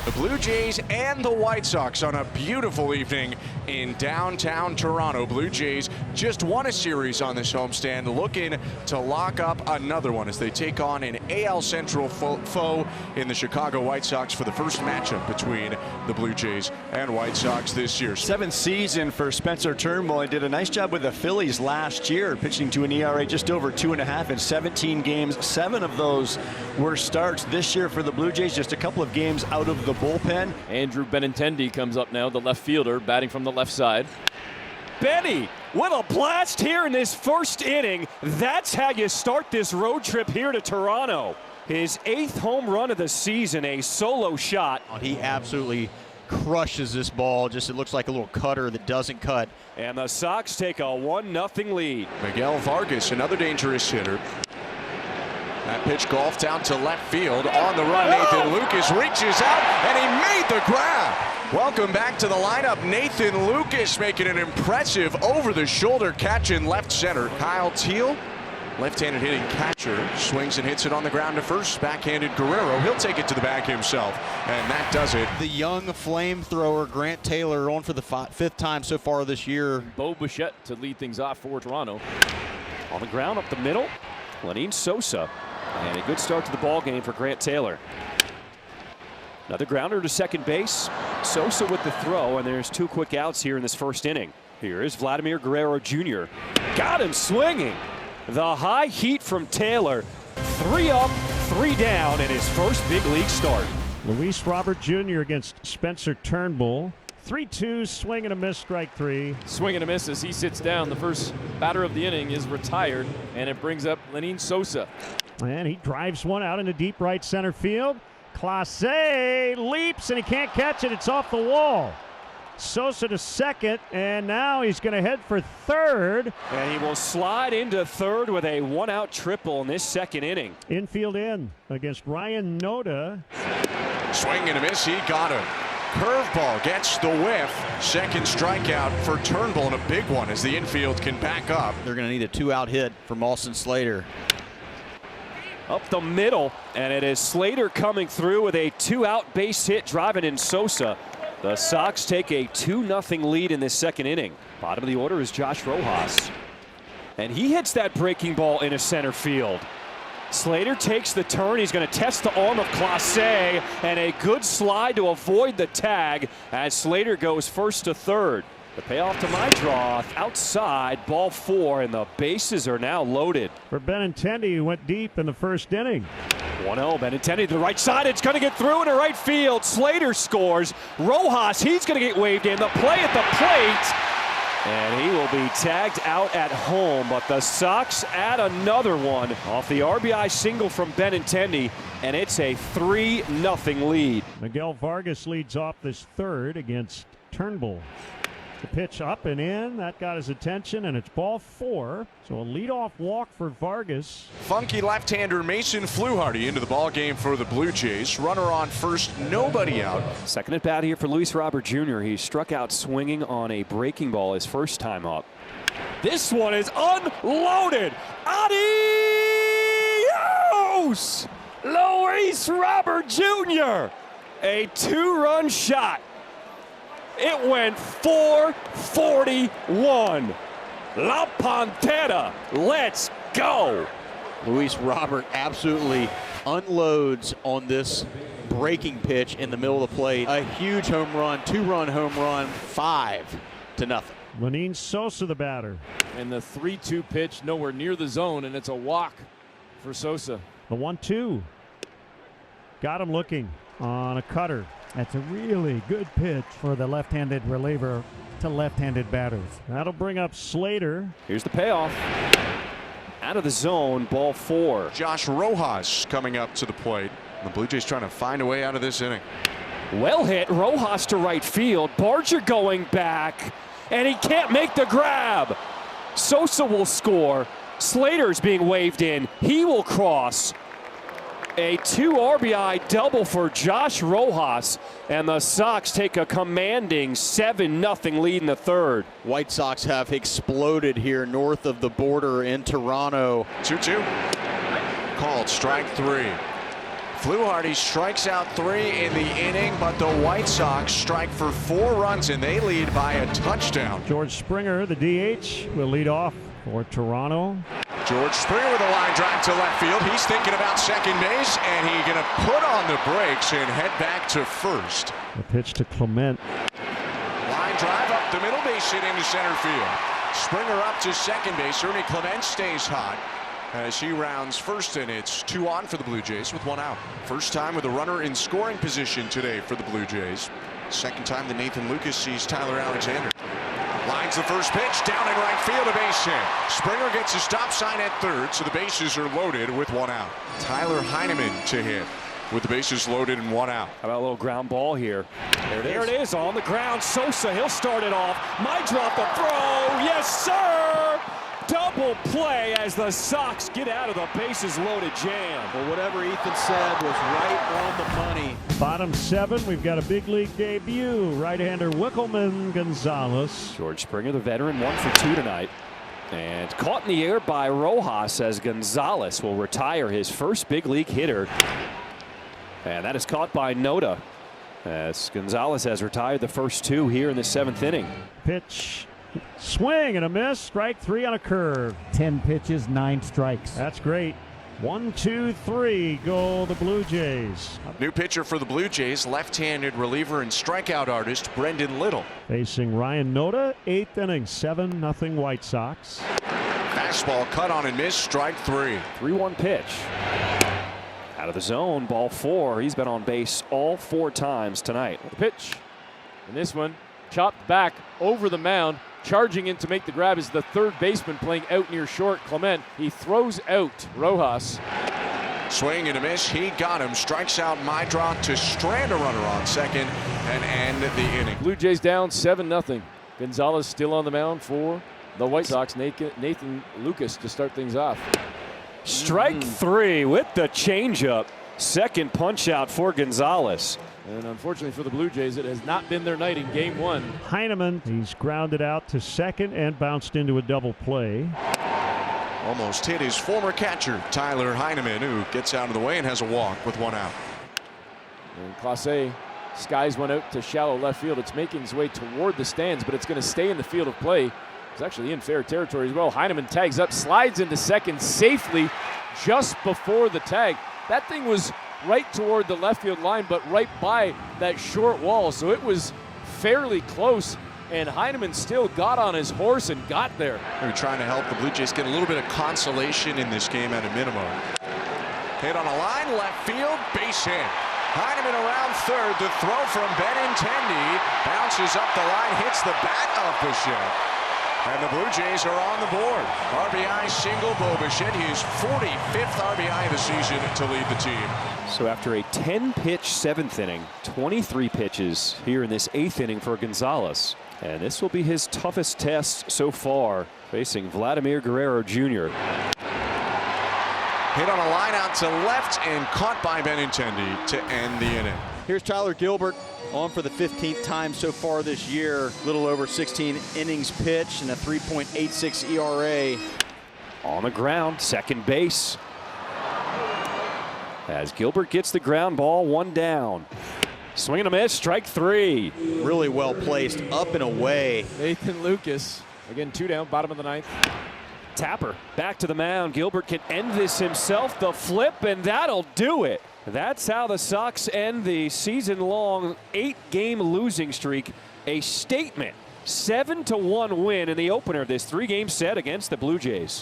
The Blue Jays and the White Sox on a beautiful evening in downtown Toronto. Blue Jays just won a series on this homestand, looking to lock up another one as they take on an AL Central foe in the Chicago White Sox for the first matchup between the Blue Jays and White Sox this year. Seventh season for Spencer Turnbull. He did a nice job with the Phillies last year, pitching to an ERA just over 2.5 in 17 games. 7 of those were starts. This year for the Blue Jays, just a couple of games out of the bullpen. Andrew Benintendi comes up now, the left fielder, batting from the left side. Benny with a blast here in this first inning. That's how you start this road trip here to Toronto. His 8th home run of the season, a solo shot. He absolutely crushes this ball. Just it looks like a little cutter that doesn't cut. And the Sox take a 1-0 lead. Miguel Vargas, another dangerous hitter. That pitch golfed out to left field. On the run, Nathan Lucas reaches out, and he made the grab. Welcome back to the lineup. Nathan Lucas making an impressive over-the-shoulder catch in left center. Kyle Teal, left-handed hitting catcher, swings and hits it on the ground to first. Backhanded Guerrero. He'll take it to the bag himself, and that does it. The young flamethrower Grant Taylor on for the 5th time so far this year. Bo Bichette to lead things off for Toronto. On the ground up the middle, Lenyn Sosa. And a good start to the ball game for Grant Taylor. Another grounder to second base. Sosa with the throw, and there's 2 quick outs here in this first inning. Here is Vladimir Guerrero Jr. Got him swinging. The high heat from Taylor. 3 up, 3 down in his first big league start. Luis Robert Jr. against Spencer Turnbull. 3-2, swing and a miss, strike 3. Swing and a miss as he sits down. The first batter of the inning is retired, and it brings up Lenyn Sosa. And he drives one out into deep right center field. Clase leaps and he can't catch it. It's off the wall. Sosa to second, and now he's going to head for third. And he will slide into third with a 1-out triple in this second inning. Infield in against Ryan Noda. Swing and a miss. He got him. Curveball gets the whiff. Second strikeout for Turnbull, and a big one as the infield can back up. They're going to need a 2-out hit from Austin Slater. Up the middle, and it is Slater coming through with a 2-out base hit, driving in Sosa. The Sox take a 2-0 lead in this second inning. Bottom of the order is Josh Rojas, and he hits that breaking ball into center field. Slater takes the turn. He's going to test the arm of Clase, and a good slide to avoid the tag as Slater goes first to third. The payoff to my draw, outside, ball 4, and the bases are now loaded. For Benintendi, who went deep in the first inning. 1-0, Benintendi to the right side. It's going to get through into right field. Slater scores. Rojas, he's going to get waved in. The play at the plate. And he will be tagged out at home, but the Sox add another one off the RBI single from Benintendi, and it's a 3-0 lead. Miguel Vargas leads off this third against Turnbull. The pitch up and in, that got his attention, and it's ball 4. So a leadoff walk for Vargas. Funky left-hander Mason Fluharty into the ball game for the Blue Jays. Runner on first, nobody out. Second at bat here for Luis Robert Jr. He struck out swinging on a breaking ball his first time up. This one is unloaded. Adios! Luis Robert Jr. A 2-run shot. It went 441. La Pantera, let's go. Luis Robert absolutely unloads on this breaking pitch in the middle of the plate. A huge home run, 2-run home run, 5-0. Lenyn Sosa, the batter. And the 3-2 pitch nowhere near the zone, and it's a walk for Sosa. The 1-2. Got him looking on a cutter. That's a really good pitch for the left-handed reliever to left-handed batters. That'll bring up Slater. Here's the payoff. Out of the zone, ball 4. Josh Rojas coming up to the plate. The Blue Jays trying to find a way out of this inning. Well hit, Rojas to right field. Barger going back, and he can't make the grab. Sosa will score. Slater's being waved in. He will cross. A 2 RBI double for Josh Rojas, and the Sox take a commanding 7-0 lead in the third. White Sox have exploded here north of the border in Toronto. 2-2. Called strike 3. Fluharty strikes out 3 in the inning, but the White Sox strike for 4 runs, and they lead by a touchdown. George Springer, the DH, will lead off for Toronto. George Springer with a line drive to left field. He's thinking about second base, and he's going to put on the brakes and head back to first. The pitch to Clement. Line drive up the middle base hit into center field. Springer up to second base. Ernie Clement stays hot as he rounds first, and it's 2 on for the Blue Jays with 1 out. First time with a runner in scoring position today for the Blue Jays. Second time that Nathan Lucas sees Tyler Alexander. Lines the first pitch down in right field, a base hit. Springer gets a stop sign at third, so the bases are loaded with 1 out. Tyler Heineman to hit with the bases loaded and 1 out. How about a little ground ball here? There it is on the ground. Sosa, he'll start it off. Might drop the throw. Yes, sir! Double play as the Sox get out of the bases loaded jam. Well, whatever Ethan said was right on the money. Bottom 7, we've got a big league debut. Right-hander Wickelman Gonzalez. George Springer, the veteran, 1 for 2 tonight. And caught in the air by Rojas as Gonzalez will retire his first big league hitter. And that is caught by Noda as Gonzalez has retired the first 2 here in the 7th inning. Pitch. Swing and a miss. Strike 3 on a curve. 10 pitches, 9 strikes. That's great. 1, 2, 3 go the Blue Jays. New pitcher for the Blue Jays, left-handed reliever and strikeout artist Brendan Little. Facing Ryan Noda, 8th inning, 7-0 White Sox. Fastball cut on and missed, strike 3. 3-1 pitch. Out of the zone, ball 4. He's been on base all 4 times tonight. The pitch. And this one chopped back over the mound. Charging in to make the grab is the third baseman playing out near short, Clement. He throws out Rojas. Swing and a miss. He got him. Strikes out Mydroth to strand a runner on second and end the inning. Blue Jays down 7-0. Gonzalez still on the mound for the White Sox. Nathan Lucas to start things off. Strike 3 with the changeup. Second punch out for Gonzalez. And unfortunately for the Blue Jays, it has not been their night in game 1. Heineman, he's grounded out to second and bounced into a double play. Almost hit his former catcher, Tyler Heineman, who gets out of the way and has a walk with 1 out. And Clase skies one out to shallow left field. It's making its way toward the stands, but it's going to stay in the field of play. It's actually in fair territory as well. Heineman tags up, slides into second safely just before the tag. That thing was right toward the left field line, but right by that short wall, so it was fairly close, and Heineman still got on his horse and got there. They're trying to help the Blue Jays get a little bit of consolation in this game at a minimum. Hit on a line, left field, base hit. Heineman around third, the throw from Benintendi bounces up the line, hits the bat of Bichette. And the Blue Jays are on the board. RBI single, Bo Bichette, his 45th RBI of the season to lead the team. So after a 10-pitch 7th inning, 23 pitches here in this 8th inning for Gonzalez. And this will be his toughest test so far, facing Vladimir Guerrero Jr. Hit on a line out to left and caught by Benintendi to end the inning. Here's Tyler Gilbert on for the 15th time so far this year. A little over 16 innings pitched and a 3.86 ERA. On the ground, second base. As Gilbert gets the ground ball, 1 down. Swing and a miss, strike 3. Really well placed, up and away. Nathan Lucas, again 2 down, bottom of the 9th. Tapper back to the mound. Gilbert can end this himself. The flip, and that'll do it. That's how the Sox end the season-long 8-game losing streak. A statement 7-1 win in the opener of this 3-game set against the Blue Jays.